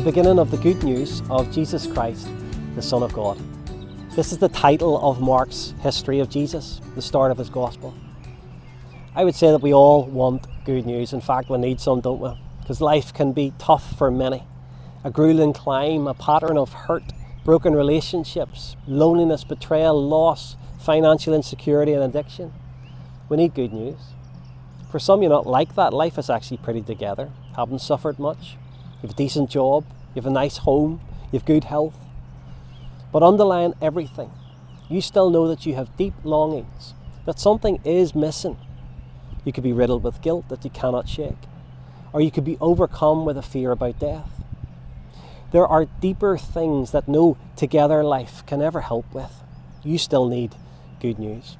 the beginning of the good news of Jesus Christ, the Son of God. This is the title of Mark's history of Jesus, the start of his gospel. I would say that we all want good news. In fact, we need some, don't we? Because life can be tough for many. A grueling climb, a pattern of hurt, broken relationships, loneliness, betrayal, loss, financial insecurity and addiction. We need good news. For some, you're not like that. Life is actually pretty together. Haven't suffered much. You have a decent job. You have a nice home. You have good health. But underlying everything, you still know that you have deep longings, that something is missing. You could be riddled with guilt that you cannot shake, or you could be overcome with a fear about death. There are deeper things that no together life can ever help with. You still need good news.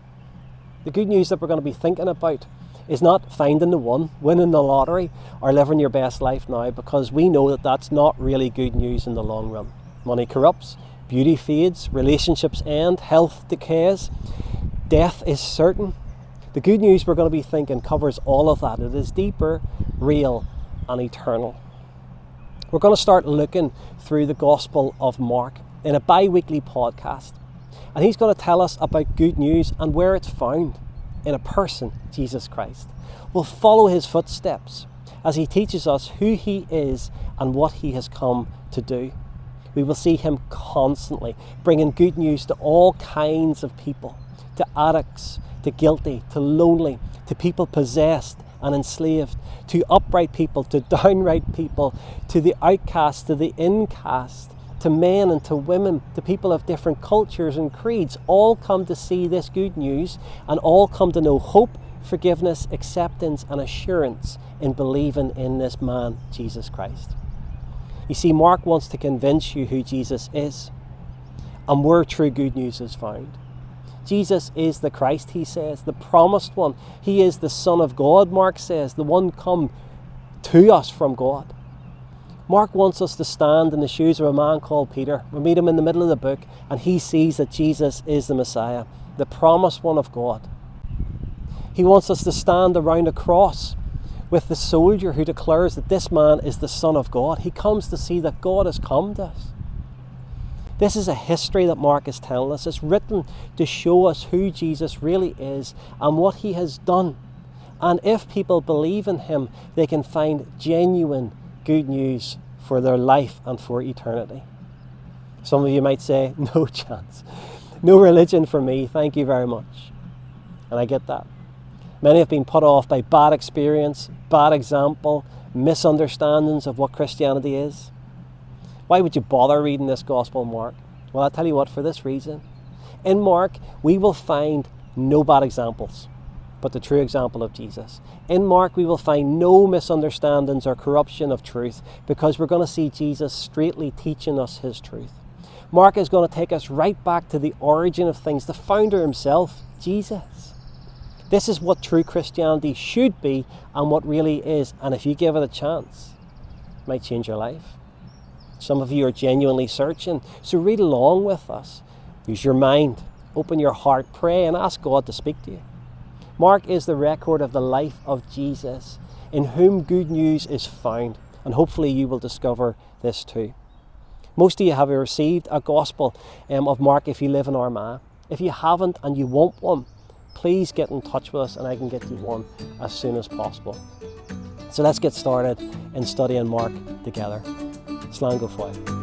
The good news that we're going to be thinking about is not finding the one, winning the lottery, or living your best life now, because we know that that's not really good news in the long run. Money corrupts, beauty fades, relationships end, health decays, death is certain. The good news we're going to be thinking covers all of that. It is deeper, real, and eternal. We're going to start looking through the Gospel of Mark in a bi-weekly podcast. And he's going to tell us about good news and where it's found in a person, Jesus Christ. We'll follow his footsteps as he teaches us who he is and what he has come to do. We will see him constantly bringing good news to all kinds of people, to addicts, to guilty, to lonely, to people possessed and enslaved, to upright people, to downright people, to the outcast, to the incast, to men and to women, to people of different cultures and creeds. All come to see this good news and all come to know hope, forgiveness, acceptance and assurance in believing in this man, Jesus Christ. You see, Mark wants to convince you who Jesus is and where true good news is found. Jesus is the Christ, he says, the promised one. He is the Son of God, Mark says, the one come to us from God. Mark wants us to stand in the shoes of a man called Peter. We meet him in the middle of the book and he sees that Jesus is the Messiah, the promised one of God. He wants us to stand around a cross with the soldier who declares that this man is the Son of God. He comes to see that God has come to us. This is a history that Mark is telling us. It's written to show us who Jesus really is and what he has done. And if people believe in him, they can find genuine good news for their life and for eternity. Some of you might say, no chance. No religion for me, thank you very much. And I get that. Many have been put off by bad experience, bad example, misunderstandings of what Christianity is. Why would you bother reading this Gospel, Mark? Well, I'll tell you what, for this reason. In Mark, we will find no bad examples, but the true example of Jesus. In Mark, we will find no misunderstandings or corruption of truth, because we're going to see Jesus straightly teaching us his truth. Mark is going to take us right back to the origin of things, the founder himself, Jesus. This is what true Christianity should be and what really is. And if you give it a chance, it might change your life. Some of you are genuinely searching, so read along with us. Use your mind, open your heart, pray and ask God to speak to you. Mark is the record of the life of Jesus, in whom good news is found, and hopefully you will discover this too. Most of you have received a Gospel of Mark if you live in Armagh. If you haven't and you want one, please get in touch with us and I can get you one as soon as possible. So let's get started in studying Mark together. Slán go fóill.